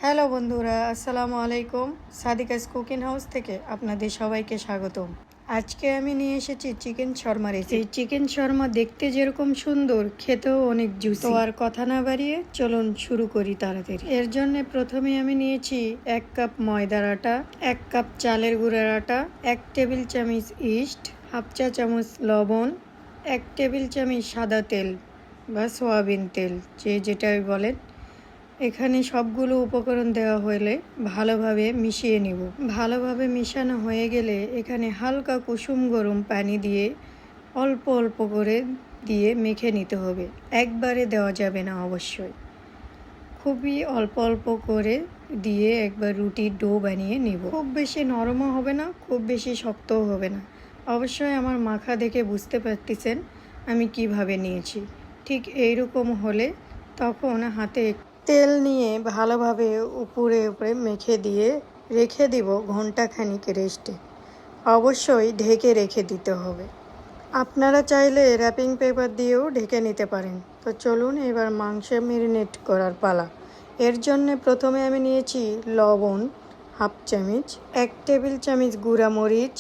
Hello বন্ধুরা, আসসালামু আলাইকুম। সাদিকাস কুকিং হাউস থেকে আপনাদের সবাইকে স্বাগতম। আজকে আমি নিয়ে এসেছি চিকেন শর্মা রেসিপি। এই চিকেন শর্মা দেখতে যেরকম সুন্দর, খেতেও অনেক জুসি। তো আর কথা না বাড়িয়ে চলুন শুরু করি তাড়াতাড়ি। এর জন্য প্রথমে আমি নিয়েছি 1 কাপ ময়দার আটা, 1 কাপ চালের গুঁড়ার আটা, 1 টেবিল চামচ ইস্ট, হাফ চা চামচ লবণ, 1 টেবিল চামচ সাদা তেল বা সয়াবিন তেল, যে যেটাই বলেন। এখানে সবগুলো উপকরণ দেওয়া হলে ভালোভাবে মিশিয়ে নিব। ভালোভাবে মিশানো হয়ে গেলে এখানে হালকা কুসুম গরম পানি দিয়ে অল্প অল্প করে দিয়ে মেখে নিতে হবে। একবারে দেওয়া যাবে না অবশ্যই, খুবই অল্প অল্প করে দিয়ে একবার রুটির ডো বানিয়ে নিব। খুব বেশি নরমও হবে না, খুব বেশি শক্তও হবে না। অবশ্যই আমার মাখা দেখে বুঝতে পারতেছেন আমি কিভাবে নিয়েছি। ঠিক এইরকম হলে তখন হাতে তেল নিয়ে ভালোভাবে উপরে উপরে মেখে দিয়ে রেখে দিব ঘন্টাখানিক রেস্টে। অবশ্যই ঢেকে রেখে দিতে হবে। আপনারা চাইলে র্যাপিং পেপার দিয়েও ঢেকে নিতে পারেন। তো চলুন এবার মাংস ম্যারিনেট করার পালা। এর জন্য প্রথমে আমি নিয়েছি লবণ হাফ চামচ, 1 টেবিল চামচ গুঁড়া মরিচ,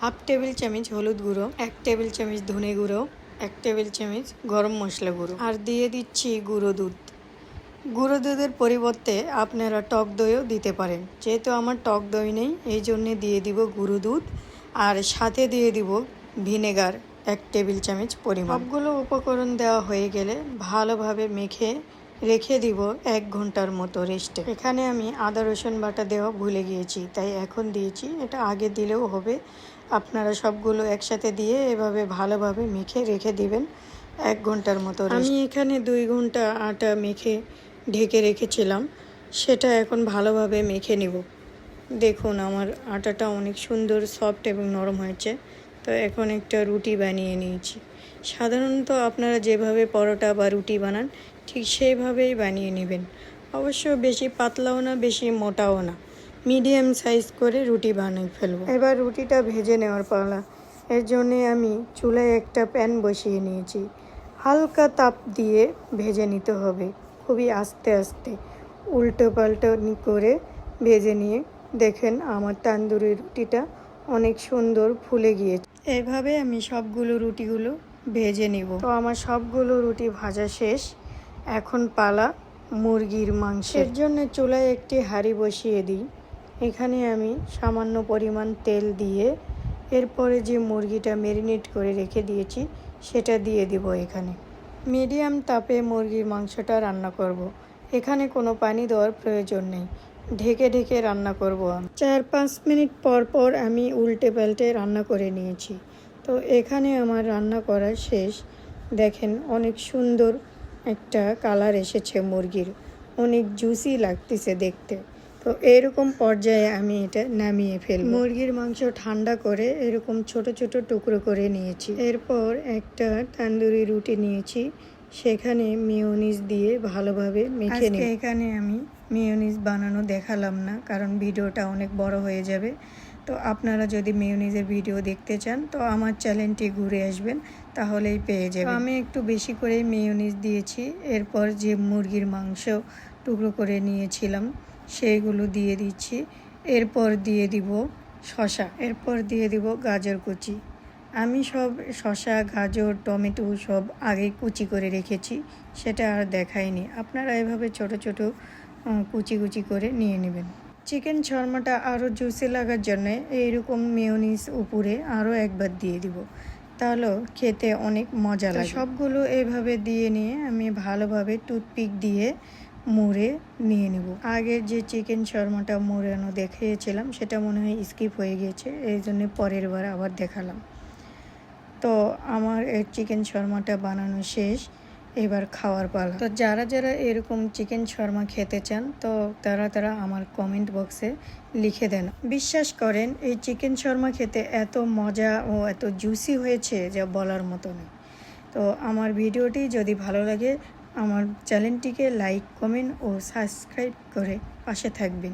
হাফ টেবিল চামচ হলুদ গুঁড়ো, 1 টেবিল চামচ ধনে গুঁড়ো, 1 টেবিল চামচ গরম মশলা গুঁড়ো, আর দিয়ে দিচ্ছি গুঁড়ো দুধ। গুঁড়ো দুধের পরিবর্তে আপনারা টক দইও দিতে পারেন। যেহেতু আমার টক দই নেই, এই জন্যে দিয়ে দিব গুঁড়ো দুধ, আর সাথে দিয়ে দিব ভিনেগার 1 টেবিল চামচ পরিমাণ। সবগুলো উপকরণ দেওয়া হয়ে গেলে ভালোভাবে মেখে রেখে দিব 1 ঘন্টার মতো রেস্টে। এখানে আমি আদা রসুন বাটা দেওয়া ভুলে গিয়েছি, তাই এখন দিয়েছি। এটা আগে দিলেও হবে। আপনারা সবগুলো একসাথে দিয়ে এভাবে ভালোভাবে মেখে রেখে দিবেন 1 ঘন্টার মতো। আমি এখানে 2 ঘন্টা আটা মেখে ঢেকে রেখেছিলাম, সেটা এখন ভালোভাবে মেখে নিব। দেখুন আমার আটাটা অনেক সুন্দর সফট এবং নরম হয়েছে। তো এখন একটা রুটি বানিয়ে নিয়েছি। সাধারণত আপনারা যেভাবে পরোটা বা রুটি বানান ঠিক সেইভাবেই বানিয়ে নেবেন। অবশ্য বেশি পাতলাও না, বেশি মোটাও না, মিডিয়াম সাইজ করে রুটি বানিয়ে ফেলবো। এবার রুটিটা ভেজে নেওয়ার পালা। এর জন্যে আমি চুলায় একটা প্যান বসিয়ে নিয়েছি। হালকা তাপ দিয়ে ভেজে নিতে হবে, খুবই আস্তে আস্তে উল্টো পাল্টো করে ভেজে নিয়ে দেখেন আমার তান্দুরি রুটিটা অনেক সুন্দর ফুলে গিয়েছে। এভাবে আমি সবগুলো রুটিগুলো ভেজে নিব। তো আমার সবগুলো রুটি ভাজা শেষ। এখন পালা মুরগির মাংসের জন্য চুলায় একটি হাঁড়ি বসিয়ে দিই। এখানে আমি সামান্য পরিমাণ তেল দিয়ে এরপরে যে মুরগিটা ম্যারিনেট করে রেখে দিয়েছি সেটা দিয়ে দিব। এখানে মিডিয়াম তাপে মুরগির মাংসটা রান্না করব। এখানে কোনো পানি দেওয়ার প্রয়োজন নেই, ঢেকে ঢেকে রান্না করব। আমি 4-5 মিনিট পর পর আমি উল্টে পাল্টে রান্না করে নিয়েছি। তো এখানে আমার রান্না করা শেষ। দেখেন অনেক সুন্দর একটা কালার এসেছে মুরগির, অনেক জুসি লাগতেছে দেখতে। তো এরকম পর্যায়ে আমি এটা নামিয়ে ফেলব। মুরগির মাংস ঠান্ডা করে এরকম ছোট ছোট টুকরো করে নিয়েছি। এরপর একটা তান্দুরি রুটি নিয়েছি, সেখানে মেয়োনিজ দিয়ে ভালোভাবে মেখে নিই। এখানে আমি মেয়োনিজ বানানো দেখালাম না, কারণ ভিডিওটা অনেক বড় হয়ে যাবে। তো আপনারা যদি মেয়োনিজের ভিডিও দেখতে চান তো আমার চ্যানেলটি ঘুরে আসবেন, তাহলেই পেয়ে যাবেন। আমি একটু বেশি করে মেয়োনিজ দিয়েছি। এরপর যে মুরগির মাংস টুকরো করে নিয়েছিলাম সেইগুলো দিয়ে দিচ্ছি। এরপর দিয়ে দিব শসা, এরপর দিয়ে দিব গাজর কুচি। আমি সব শসা, গাজর, টমেটো সব আগে কুচি করে রেখেছি, সেটা আর দেখাইনি। আপনারা এভাবে ছোট ছোট কুচি কুচি করে নিয়ে নেবেন। চিকেন শর্মাটা আরও জুসি লাগার জন্য এইরকম মেয়োনিজ উপরে আরও একবার দিয়ে দিব, তাহলে খেতে অনেক মজা লাগে। সবগুলো এইভাবে দিয়ে নিয়ে আমি ভালোভাবে টুথপিক দিয়ে মুড়ে নিয়ে নেব। আগের যে চিকেন শর্মাটা মুড়ানো দেখিয়েছিলাম সেটা মনে হয় স্কিপ হয়ে গিয়েছে, এই জন্য পরের বার আবার দেখালাম। তো আমার এই চিকেন শর্মাটা বানানো শেষ, এবার খাওয়ার পালা। তো যারা যারা এরকম চিকেন শর্মা খেতে চান তো তারা আমার কমেন্ট বক্সে লিখে দেন। বিশ্বাস করেন এই চিকেন শর্মা খেতে এত মজা ও এত জুসি হয়েছে যা বলার মতো নেই। তো আমার ভিডিওটি যদি ভালো লাগে আমার চ্যানেলটিকে লাইক, কমেন্ট ও সাবস্ক্রাইব করে পাশে থাকবেন।